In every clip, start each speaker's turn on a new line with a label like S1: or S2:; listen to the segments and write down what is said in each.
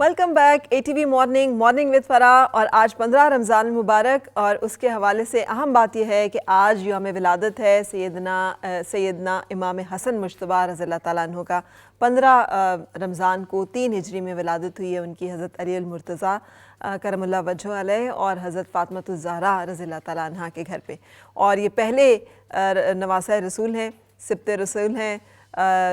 S1: Welcome back ATV morning with فرا. اور آج 15 رمضان المبارک اور اس کے حوالے سے اہم بات یہ ہے کہ آج یوم ولادت ہے سیدنا امام حسن مجتبیٰ رضی اللہ تعالیٰ عنہ کا. 15 رمضان کو 3 ہجری میں ولادت ہوئی ہے ان کی حضرت علی المرتضیٰ کرم اللہ وجہہ علیہ اور حضرت فاطمۃ الزہرا رضی اللہ تعالیٰ عنہ کے گھر پہ. اور یہ پہلے نواسۂ رسول ہیں، سبط رسول ہیں،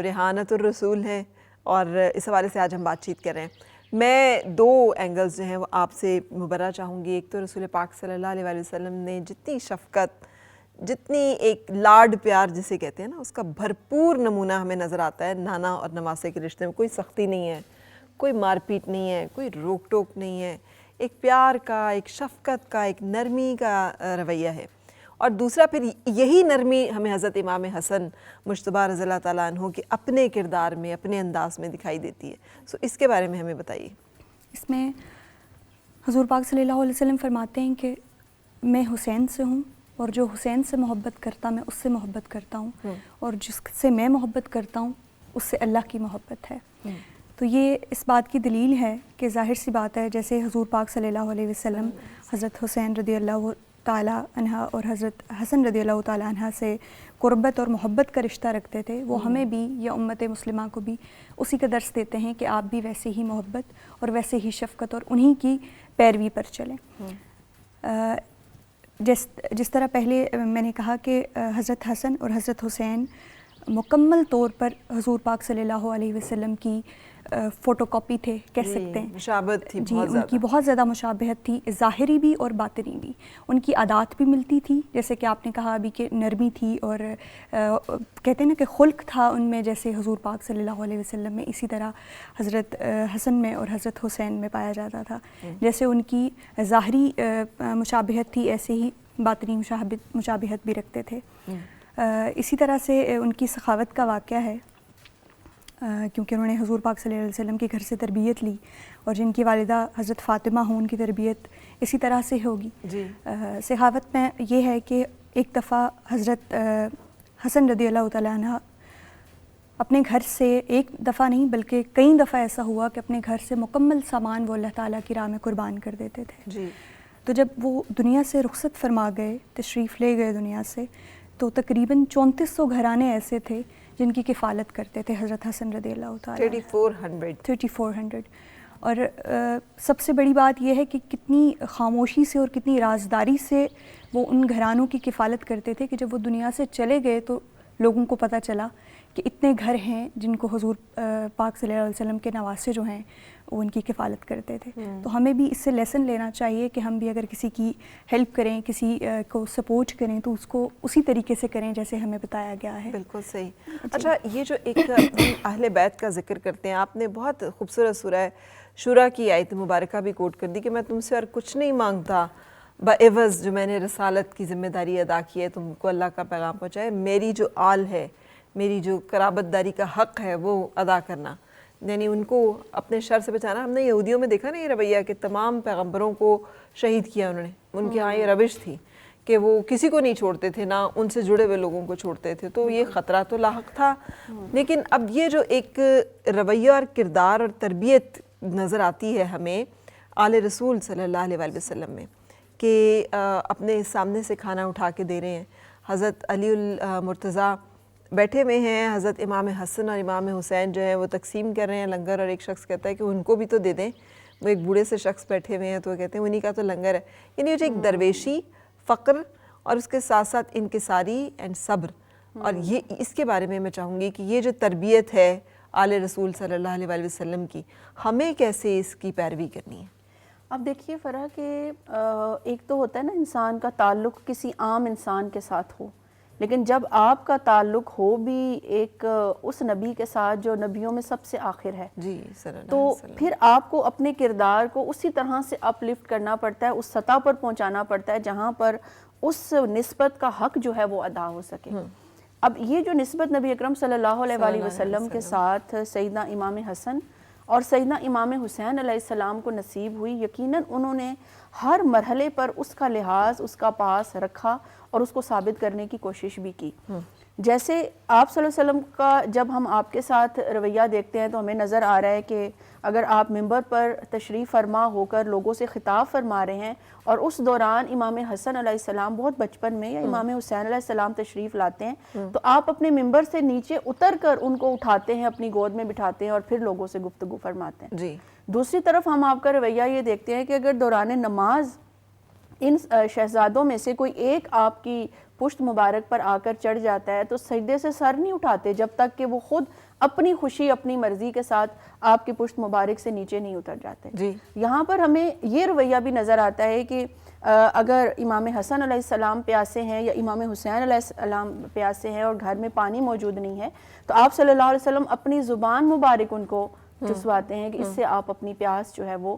S1: ریحانۃ الرسول ہیں، اور اس حوالے سے آج ہم بات چیت کر رہے ہیں. میں 2 اینگلز جو ہیں وہ آپ سے مبرہ چاہوں گی. ایک تو رسول پاک صلی اللہ علیہ وآلہ وسلم نے جتنی شفقت، جتنی ایک لاڈ پیار جسے کہتے ہیں نا، اس کا بھرپور نمونہ ہمیں نظر آتا ہے. نانا اور نواسے کے رشتے میں کوئی سختی نہیں ہے، کوئی مار پیٹ نہیں ہے، کوئی روک ٹوک نہیں ہے. ایک پیار کا، ایک شفقت کا، ایک نرمی کا رویہ ہے. اور دوسرا پھر یہی نرمی ہمیں حضرت امام حسن مجتبیٰ رضی اللہ تعالیٰ عنہ کے اپنے کردار میں، اپنے انداز میں دکھائی دیتی ہے. اس کے بارے میں ہمیں بتائیے.
S2: اس میں حضور پاک صلی اللہ علیہ وسلم فرماتے ہیں کہ میں حسین سے ہوں، اور جو حسین سے محبت کرتا میں اس سے محبت کرتا ہوں، اور جس سے میں محبت کرتا ہوں اس سے اللہ کی محبت ہے. تو یہ اس بات کی دلیل ہے کہ ظاہر سی بات ہے، جیسے حضور پاک صلی اللہ علیہ وسلم حضرت حسین رضی اللہ تعالیٰ عنہ اور حضرت حسن رضی اللہ تعالیٰ عنہ سے قربت اور محبت کا رشتہ رکھتے تھے. وہ ہمیں بھی یا امت مسلمہ کو بھی اسی کا درس دیتے ہیں کہ آپ بھی ویسے ہی محبت اور ویسے ہی شفقت اور انہی کی پیروی پر چلیں. جس طرح پہلے میں نے کہا کہ حضرت حسن اور حضرت حسین مکمل طور پر حضور پاک صلی اللہ علیہ وسلم کی فوٹو کاپی تھے، کہہ سکتے ہیں.
S1: مشابہت تھی،
S2: جی ان کی بہت زیادہ مشابہت تھی، ظاہری بھی اور باطنی بھی. ان کی عادات بھی ملتی تھی، جیسے کہ آپ نے کہا ابھی کہ نرمی تھی، اور کہتے ہیں نا کہ خلق تھا ان میں جیسے حضور پاک صلی اللہ علیہ وسلم میں، اسی طرح حضرت حسن میں اور حضرت حسین میں پایا جاتا تھا. جیسے ان کی ظاہری مشابہت تھی، ایسے ہی باطنی مشابہت بھی رکھتے تھے. اسی طرح سے ان کی سخاوت کا واقعہ ہے، کیونکہ انہوں نے حضور پاک صلی اللہ علیہ وسلم کے گھر سے تربیت لی، اور جن کی والدہ حضرت فاطمہ ہوں ان کی تربیت اسی طرح سے ہوگی. سخاوت میں یہ ہے کہ ایک دفعہ حضرت حسن رضی اللہ تعالیٰ عنہ اپنے گھر سے، ایک دفعہ نہیں بلکہ کئی دفعہ ایسا ہوا کہ اپنے گھر سے مکمل سامان وہ اللہ تعالیٰ کی راہ میں قربان کر دیتے تھے. تو جب وہ دنیا سے رخصت فرما گئے، تشریف لے گئے دنیا سے، تو تقریباً 3400 گھرانے ایسے تھے جن کی کفالت کرتے تھے حضرت حسن رضی اللہ تعالیٰ. 3400. اور سب سے بڑی بات یہ ہے کہ کتنی خاموشی سے اور کتنی رازداری سے وہ ان گھرانوں کی کفالت کرتے تھے کہ جب وہ دنیا سے چلے گئے تو لوگوں کو پتہ چلا کہ اتنے گھر ہیں جن کو حضور پاک صلی اللہ علیہ وسلم کے نواسے جو ہیں وہ ان کی کفالت کرتے تھے. تو ہمیں بھی اس سے لیسن لینا چاہیے کہ ہم بھی اگر کسی کی ہیلپ کریں، کسی کو سپورٹ کریں، تو اس کو اسی طریقے سے کریں جیسے ہمیں بتایا گیا ہے.
S1: بالکل صحیح. اچھا، یہ جو ایک اہل بیت کا ذکر کرتے ہیں، آپ نے بہت خوبصورت سورہ شورا کی آیت مبارکہ بھی کوٹ کر دی کہ میں تم سے اور کچھ نہیں مانگتا بعوض جو میں نے رسالت کی ذمہ داری ادا کی ہے، تم کو اللہ کا پیغام پہنچائے. میری جو آل ہے، میری جو قرابت داری کا حق ہے وہ ادا کرنا، یعنی ان کو اپنے شر سے بچانا. ہم نے یہودیوں میں دیکھا نا یہ رویہ کہ تمام پیغمبروں کو شہید کیا انہوں نے. ان کے ہاں یہ روش تھی کہ وہ کسی کو نہیں چھوڑتے تھے، نہ ان سے جڑے ہوئے لوگوں کو چھوڑتے تھے. تو یہ خطرہ تو لاحق تھا. لیکن اب یہ جو ایک رویہ اور کردار اور تربیت نظر آتی ہے ہمیں آل رسول صلی اللہ علیہ وآلہ وسلم میں، کہ اپنے سامنے سے کھانا اٹھا کے دے رہے ہیں. حضرت علی المرتضیٰ بیٹھے ہوئے ہیں، حضرت امام حسن اور امام حسین جو ہیں وہ تقسیم کر رہے ہیں لنگر، اور ایک شخص کہتا ہے کہ ان کو بھی تو دے دیں. وہ ایک بوڑھے سے شخص بیٹھے ہوئے ہیں تو وہ کہتے ہیں انہی کا تو لنگر ہے. یعنی جو ایک درویشی، فقر اور اس کے ساتھ ساتھ انکساری اینڈ صبر. اور یہ اس کے بارے میں چاہوں گی کہ یہ جو تربیت ہے آل رسول صلی اللہ علیہ وآلہ وسلم کی، ہمیں کیسے اس کی پیروی کرنی ہے؟
S3: اب دیکھیے فرح کہ ایک تو ہوتا ہے نا انسان کا تعلق کسی عام انسان کے ساتھ ہو، لیکن جب آپ کا تعلق ہو بھی ایک اس نبی کے ساتھ جو نبیوں میں سب سے آخر ہے، تو پھر آپ کو اپنے کردار کو اسی طرح سے اپ لفٹ کرنا پڑتا ہے، اس سطح پر پہنچانا پڑتا ہے جہاں پر اس نسبت کا حق جو ہے وہ ادا ہو سکے. اب یہ جو نسبت نبی اکرم صلی اللہ علیہ وآلہ وسلم کے ساتھ سیدنا امام حسن اور سیدنا امام حسین علیہ السلام کو نصیب ہوئی، یقیناً انہوں نے ہر مرحلے پر اس کا لحاظ، اس کا پاس رکھا اور اس کو ثابت کرنے کی کوشش بھی کی. جیسے آپ صلی اللہ علیہ وسلم کا جب ہم آپ کے ساتھ رویہ دیکھتے ہیں تو ہمیں نظر آ رہا ہے کہ اگر آپ ممبر پر تشریف فرما ہو کر لوگوں سے خطاب فرما رہے ہیں اور اس دوران امام حسن علیہ السلام بہت بچپن میں یا امام حسین علیہ السلام تشریف لاتے ہیں تو آپ اپنے ممبر سے نیچے اتر کر ان کو اٹھاتے ہیں, اپنی گود میں بٹھاتے ہیں اور پھر لوگوں سے گفتگو فرماتے ہیں.
S1: جی.
S3: دوسری طرف ہم آپ کا رویہ یہ دیکھتے ہیں کہ اگر دوران نماز ان شہزادوں میں سے کوئی ایک آپ کی پشت مبارک پر آ کر چڑھ جاتا ہے تو سجدے سے سر نہیں اٹھاتے جب تک کہ وہ خود اپنی خوشی اپنی مرضی کے ساتھ آپ کی پشت مبارک سے نیچے نہیں اتر جاتے.
S1: جی.
S3: یہاں پر ہمیں یہ رویہ بھی نظر آتا ہے کہ اگر امام حسن علیہ السلام پیاسے ہیں یا امام حسین علیہ السلام پیاسے ہیں اور گھر میں پانی موجود نہیں ہے تو آپ صلی اللہ علیہ وسلم اپنی زبان مبارک ان کو چسواتے ہیں کہ اس سے آپ اپنی پیاس جو ہے وہ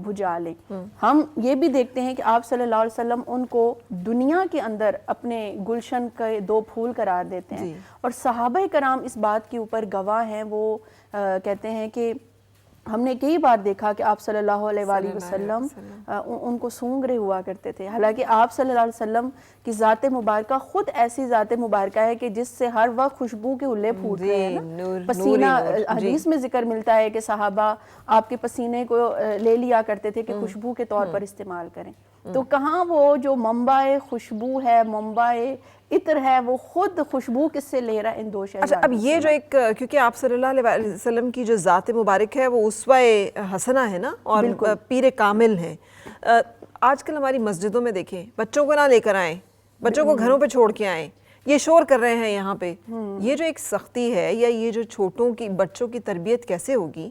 S3: بجھا لیں. ہم یہ بھی دیکھتے ہیں کہ آپ صلی اللہ علیہ وسلم ان کو دنیا کے اندر اپنے گلشن کے 2 پھول قرار دیتے ہیں اور صحابہ کرام اس بات کے اوپر گواہ ہیں. وہ کہتے ہیں کہ ہم نے کئی بار دیکھا کہ آپ صلی اللہ علیہ وآلہ وسلم ان کو سونگ رہے ہوا کرتے تھے, حالانکہ آپ صلی اللہ علیہ وسلم کی ذات مبارکہ خود ایسی ذات مبارکہ ہے کہ جس سے ہر وقت خوشبو کے ہلے پھوٹ رہے ہیں نا, پسینہ. حدیث میں ذکر ملتا ہے کہ صحابہ آپ کے پسینے کو لے لیا کرتے تھے کہ خوشبو کے طور پر استعمال کریں. تو کہاں وہ جو منبع خوشبو ہے, منبع عطر ہے, وہ خود خوشبو کس سے لے رہا ہے ان 2 شہزادوں.
S1: اچھا, اب یہ جو ایک کیونکہ آپ صلی اللہ علیہ وسلم کی جو ذات مبارک ہے وہ اسوہ حسنہ ہے نا اور پیر کامل ہیں. آج کل ہماری مسجدوں میں دیکھیں بچوں کو نہ لے کر آئیں, بچوں کو گھروں پہ چھوڑ کے آئیں, یہ شور کر رہے ہیں یہاں پہ. یہ جو ایک سختی ہے یا یہ جو چھوٹوں کی بچوں کی تربیت کیسے ہوگی,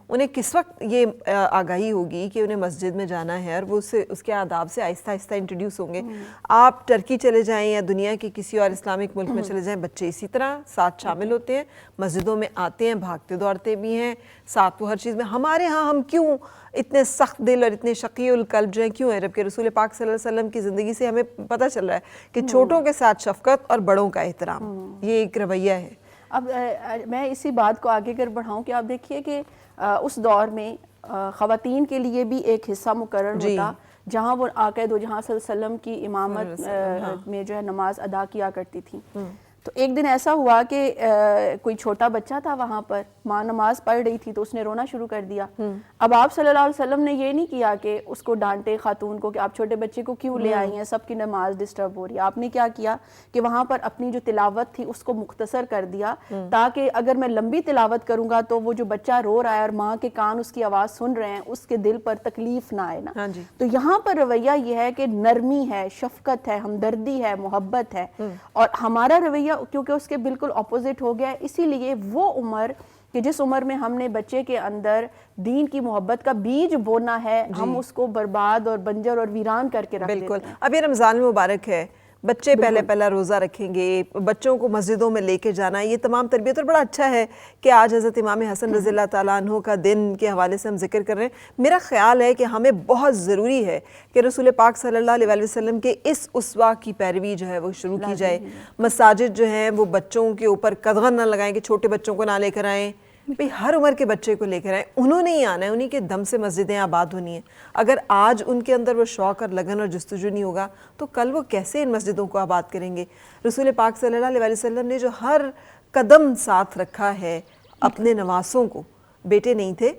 S1: انہیں کس وقت یہ آگاہی ہوگی کہ انہیں مسجد میں جانا ہے اور وہ اس کے آداب سے آہستہ آہستہ انٹروڈیوس ہوں گے. آپ ٹرکی چلے جائیں یا دنیا کے کسی اور اسلامک ملک میں چلے جائیں, بچے اسی طرح ساتھ شامل ہوتے ہیں, مسجدوں میں آتے ہیں, بھاگتے دوڑتے بھی ہیں ساتھ وہ ہر چیز میں. ہمارے ہاں ہم کیوں اتنے سخت دل اور اتنے شقی القلب جو ہیں کیوں ہیں؟ جبکہ رسول پاک صلی اللہ علیہ وسلم کی زندگی سے ہمیں پتہ چل رہا ہے کہ چھوٹوں کے ساتھ شفقت اور بڑوں کا احترام یہ ایک رویہ ہے.
S3: اب میں اسی بات کو آگے کر بڑھاؤں کہ آپ دیکھیے کہ اس دور میں خواتین کے لیے بھی ایک حصہ مقرر ہوتا جہاں وہ آقا دو جہاں صلی اللہ علیہ وسلم کی امامت میں جو ہے نماز ادا کیا کرتی تھیں. تو ایک دن ایسا ہوا کہ کوئی چھوٹا بچہ تھا وہاں پر, ماں نماز پڑھ رہی تھی تو اس نے رونا شروع کر دیا. اب آپ صلی اللہ علیہ وسلم نے یہ نہیں کیا کہ اس کو ڈانٹے خاتون کو کہ آپ چھوٹے بچے کو کیوں لے آئی ہیں, سب کی نماز ڈسٹرب ہو رہی ہے. آپ نے کیا کیا کہ وہاں پر اپنی جو تلاوت تھی اس کو مختصر کر دیا تاکہ اگر میں لمبی تلاوت کروں گا تو وہ جو بچہ رو رہا ہے اور ماں کے کان اس کی آواز سن رہے ہیں اس کے دل پر تکلیف نہ آئے نا. تو یہاں پر رویہ یہ ہے کہ نرمی ہے, شفقت ہے, ہمدردی ہے, محبت ہے. اور ہمارا رویہ کیونکہ اس کے بالکل اپوزٹ ہو گیا ہے, اسی لیے وہ عمر کہ جس عمر میں ہم نے بچے کے اندر دین کی محبت کا بیج بونا ہے, ہم اس کو برباد اور بنجر اور ویران کر کے رکھ دیتے ہیں.
S1: بالکل. اب یہ رمضان المبارک ہے, بچے پہلا روزہ رکھیں گے, بچوں کو مسجدوں میں لے کے جانا, یہ تمام تربیت. اور بڑا اچھا ہے کہ آج حضرت امام حسن رضی اللہ تعالیٰ عنہ کا دن کے حوالے سے ہم ذکر کر رہے ہیں. میرا خیال ہے کہ ہمیں بہت ضروری ہے کہ رسول پاک صلی اللہ علیہ وسلم کے اس اسوہ کی پیروی جو ہے وہ شروع کی جائے. مساجد جو ہیں وہ بچوں کے اوپر قدغن نہ لگائیں کہ چھوٹے بچوں کو نہ لے کر آئیں, بھئی ہر عمر کے بچے کو لے کر آئیں. انہوں نے ہی آنا ہے, انہی کے دم سے مسجدیں آباد ہونی ہیں. اگر آج ان کے اندر وہ شوق اور لگن اور جستجو نہیں ہوگا تو کل وہ کیسے ان مسجدوں کو آباد کریں گے؟ رسول پاک صلی اللہ علیہ وسلم نے جو ہر قدم ساتھ رکھا ہے اپنے نواسوں کو, بیٹے نہیں تھے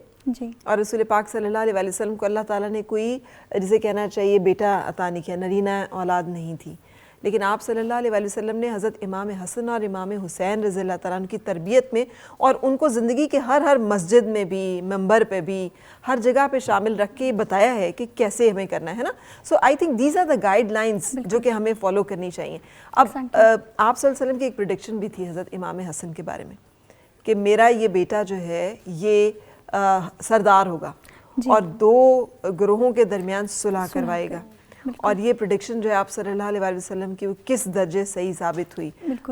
S1: اور رسول پاک صلی اللہ علیہ وسلم کو اللہ تعالیٰ نے کوئی جسے کہنا چاہیے بیٹا عطا نہیں کیا, نرینہ اولاد نہیں تھی. لیکن آپ صلی اللہ علیہ وسلم نے حضرت امام حسن اور امام حسین رضی اللہ تعالیٰ عنہ کی تربیت میں اور ان کو زندگی کے ہر مسجد میں بھی, منبر پہ بھی, ہر جگہ پہ شامل رکھ کے بتایا ہے کہ کیسے ہمیں کرنا ہے نا. So I think these are the guidelines جو کہ ہمیں فالو کرنی چاہیے. اب آپ صلی اللہ علیہ وسلم کی ایک پریڈکشن بھی تھی حضرت امام حسن کے بارے میں کہ میرا یہ بیٹا جو ہے یہ سردار ہوگا اور 2 گروہوں کے درمیان صلح کروائے گا. اور یہ پریڈکشن جو ہے آپ صلی اللہ علیہ وسلم کی وہ کس درجے صحیح ثابت ہوئی,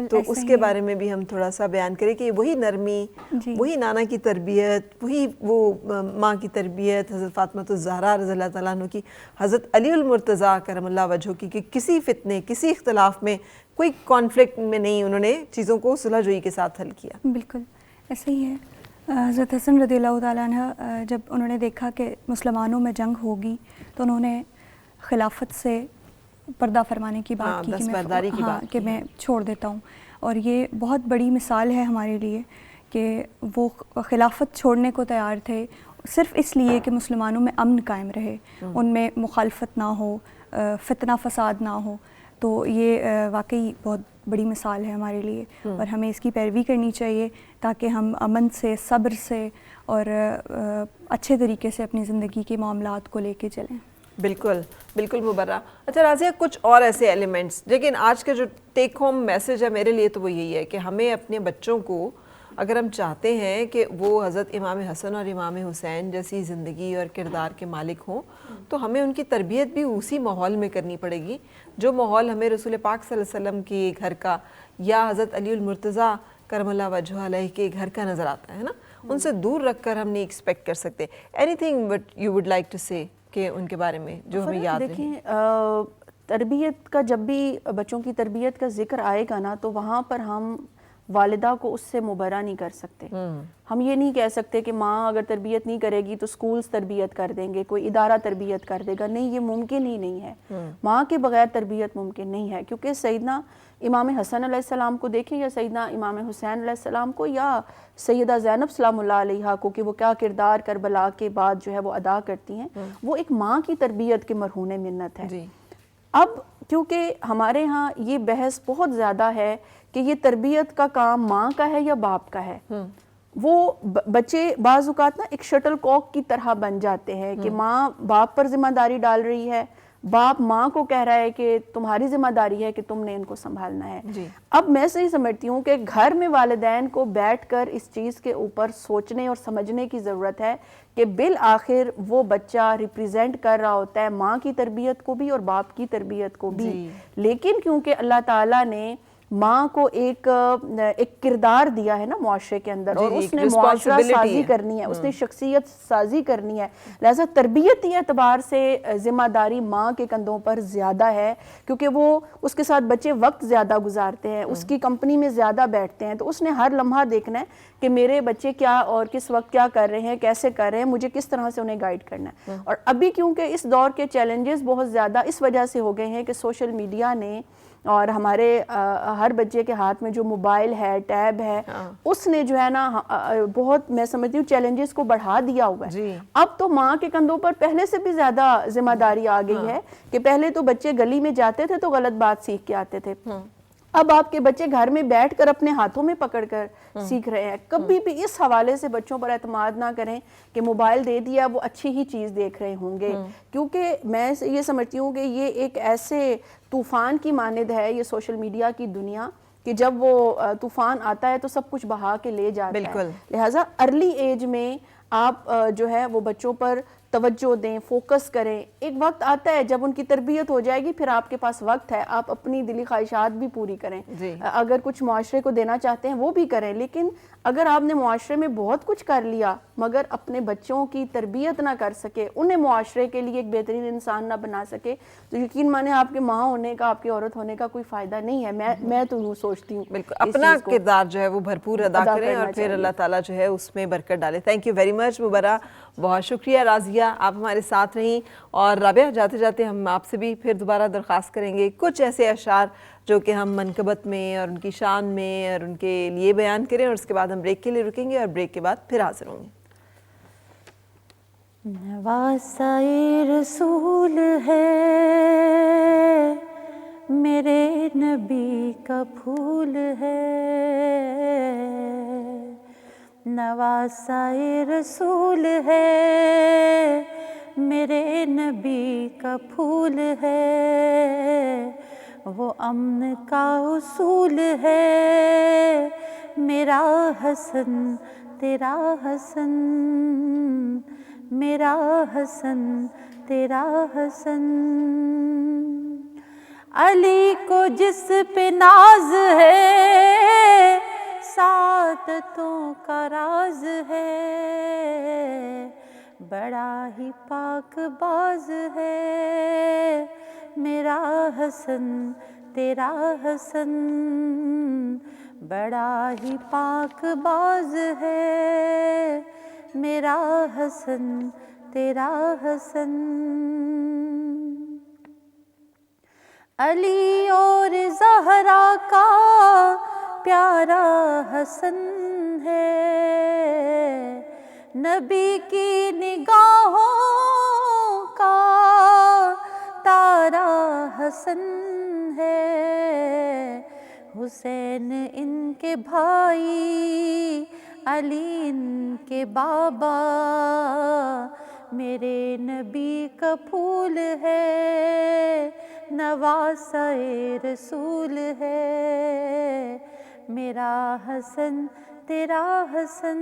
S1: تو اس کے بارے میں بھی ہم تھوڑا سا بیان کریں کہ وہی نرمی, وہی نانا کی تربیت, وہی وہ ماں کی تربیت حضرت فاطمہ الزہرا رضی اللہ تعالیٰ عنہ کی, حضرت علی المرتضیٰ کرم اللہ وجہہ کی, کہ کسی فتنے کسی اختلاف میں کوئی کانفلکٹ میں نہیں, انہوں نے چیزوں کو صلح جوئی کے ساتھ حل کیا.
S2: بالکل ایسے ہی ہے. حضرت حسن رضی اللہ تعالیٰ عنہ جب انہوں نے دیکھا کہ مسلمانوں میں جنگ ہوگی تو انہوں نے خلافت سے پردہ فرمانے کی بات کی
S1: دستبرداری کی بات
S2: کہ میں چھوڑ دیتا ہوں، اور یہ بہت بڑی مثال ہے ہمارے لیے کہ وہ خلافت چھوڑنے کو تیار تھے صرف اس لیے کہ مسلمانوں میں امن قائم رہے، ان میں مخالفت نہ ہو، فتنہ فساد نہ ہو. تو یہ واقعی بہت بڑی مثال ہے ہمارے لیے، اور ہمیں اس کی پیروی کرنی چاہیے تاکہ ہم امن سے، صبر سے اور اچھے طریقے سے اپنی زندگی کے معاملات کو لے کے چلیں.
S1: بالکل بالکل مبرہ. اچھا راضیہ، کچھ اور ایسے ایلیمنٹس، لیکن آج کا جو ٹیک ہوم میسج ہے میرے لیے تو وہ یہی ہے کہ ہمیں اپنے بچوں کو، اگر ہم چاہتے ہیں کہ وہ حضرت امام حسن اور امام حسین جیسی زندگی اور کردار کے مالک ہوں، تو ہمیں ان کی تربیت بھی اسی ماحول میں کرنی پڑے گی جو ماحول ہمیں رسول پاک صلی اللہ علیہ وسلم کے گھر کا یا حضرت علی المرتضیٰ کرم اللہ وجہہ علیہ کے گھر کا نظر آتا ہے نا. ان سے دور رکھ کر ہم نہیں ایکسپیکٹ کر سکتے. Anything what you would like to say کہ ان کے بارے میں جو ہمیں یاد رہے؟
S3: دیکھیں، تربیت کا جب بھی بچوں کی تربیت کا ذکر آئے گا نا، تو وہاں پر ہم والدہ کو اس سے مبرہ نہیں کر سکتے. ہم یہ نہیں کہہ سکتے کہ ماں اگر تربیت نہیں کرے گی تو سکولز تربیت کر دیں گے، کوئی ادارہ تربیت کر دے گا. نہیں، یہ ممکن ہی نہیں ہے. ماں کے بغیر تربیت ممکن نہیں ہے، کیونکہ سیدنا امام حسن علیہ السلام کو دیکھیں یا سیدنا امام حسین علیہ السلام کو یا سیدہ زینب سلام اللہ علیہا کو، کہ وہ کیا کردار کربلا کے بعد جو ہے وہ ادا کرتی ہیں، وہ ایک ماں کی تربیت کے مرہون منت ہے. اب کیونکہ ہمارے ہاں یہ بحث بہت زیادہ ہے کہ یہ تربیت کا کام ماں کا ہے یا باپ کا ہے. وہ بچے بعض اوقات نا ایک شٹل کاک کی طرح بن جاتے ہیں کہ ماں باپ پر ذمہ داری ڈال رہی ہے، باپ ماں کو کہہ رہا ہے کہ تمہاری ذمہ داری ہے کہ تم نے ان کو سنبھالنا ہے. اب میں صحیح سمجھتی ہوں کہ گھر میں والدین کو بیٹھ کر اس چیز کے اوپر سوچنے اور سمجھنے کی ضرورت ہے کہ بالآخر وہ بچہ ریپریزنٹ کر رہا ہوتا ہے ماں کی تربیت کو بھی اور باپ کی تربیت کو بھی. لیکن کیونکہ اللہ تعالیٰ نے ماں کو ایک کردار دیا ہے نا معاشرے کے اندر، اور اس نے معاشرہ سازی کرنی ہے، اس نے شخصیت سازی کرنی ہے، لہذا تربیتی اعتبار سے ذمہ داری ماں کے کندھوں پر زیادہ ہے، کیونکہ وہ اس کے ساتھ بچے وقت زیادہ گزارتے ہیں، اس کی کمپنی میں زیادہ بیٹھتے ہیں. تو اس نے ہر لمحہ دیکھنا ہے کہ میرے بچے کیا اور کس وقت کیا کر رہے ہیں، کیسے کر رہے ہیں، مجھے کس طرح سے انہیں گائیڈ کرنا ہے. اور ابھی کیونکہ اس دور کے چیلنجز بہت زیادہ اس وجہ سے ہو گئے ہیں کہ سوشل میڈیا نے اور ہمارے ہر بچے کے ہاتھ میں جو موبائل ہے، ٹیب ہے، اس نے جو ہے نا بہت، میں سمجھتی ہوں، چیلنجز کو بڑھا دیا ہوا ہے. اب تو ماں کے کندھوں پر پہلے سے بھی زیادہ ذمہ داری آ گئی ہے کہ پہلے تو بچے گلی میں جاتے تھے تو غلط بات سیکھ کے آتے تھے، اب آپ کے بچے گھر میں بیٹھ کر اپنے ہاتھوں میں پکڑ کر سیکھ رہے ہیں. کبھی بھی اس حوالے سے بچوں پر اعتماد نہ کریں کہ موبائل دے دیا وہ اچھی ہی چیز دیکھ رہے ہوں گے، کیونکہ میں یہ سمجھتی ہوں کہ یہ ایک ایسے طوفان کی مانند ہے یہ سوشل میڈیا کی دنیا کہ جب وہ طوفان آتا ہے تو سب کچھ بہا کے لے جاتا ہے. لہٰذا ارلی ایج میں آپ جو ہے وہ بچوں پر توجہ دیں، فوکس کریں. ایک وقت آتا ہے جب ان کی تربیت ہو جائے گی، پھر آپ کے پاس وقت ہے، آپ اپنی دلی خواہشات بھی پوری کریں. اگر کچھ معاشرے کو دینا چاہتے ہیں وہ بھی کریں، لیکن اگر آپ نے معاشرے میں بہت کچھ کر لیا مگر اپنے بچوں کی تربیت نہ کر سکے، انہیں معاشرے کے لیے ایک بہترین انسان نہ بنا سکے، تو یقین مانیں آپ کے ماں ہونے کا، آپ کی عورت ہونے کا کوئی فائدہ نہیں ہے. میں تو یوں سوچتی ہوں.
S1: بالکل اپنا کردار جو ہے وہ بھرپور ادا کریں اور پھر اللہ تعالیٰ جو ہے اس میں برکت ڈالے. تھینک یو ویری مچ مبرہ، بہت شکریہ راضیہ، آپ ہمارے ساتھ رہیں. اور رابعہ، جاتے جاتے ہم آپ سے بھی پھر دوبارہ درخواست کریں گے کچھ ایسے اشعار جو کہ ہم منقبت میں اور ان کی شان میں اور ان کے لیے بیان کریں، اور اس کے بعد ہم بریک کے لیے رکیں گے اور بریک کے بعد پھر حاضر ہوں گے.
S4: نواسۂ رسول ہے میرے نبی کا پھول ہے، نواسۂ رسول ہے میرے نبی کا پھول ہے، وہ امن کا اصول ہے میرا حسن تیرا حسن، میرا حسن تیرا حسن. علی کو جس پہ ناز ہے سعادتوں کا راز ہے، بڑا ہی پاک باز ہے میرا حسن تیرا حسن، بڑا ہی پاک باز ہے میرا حسن تیرا حسن. علی اور زہرا کا پیارا حسن ہے، نبی کی نگاہوں کا تارا حسن ہے، حسین ان کے بھائی، علی ان کے بابا، میرے نبی کا پھول ہے، نواسہ رسول ہے، میرا حسن تیرا حسن،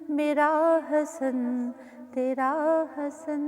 S4: میرا حسن تیرا حسن.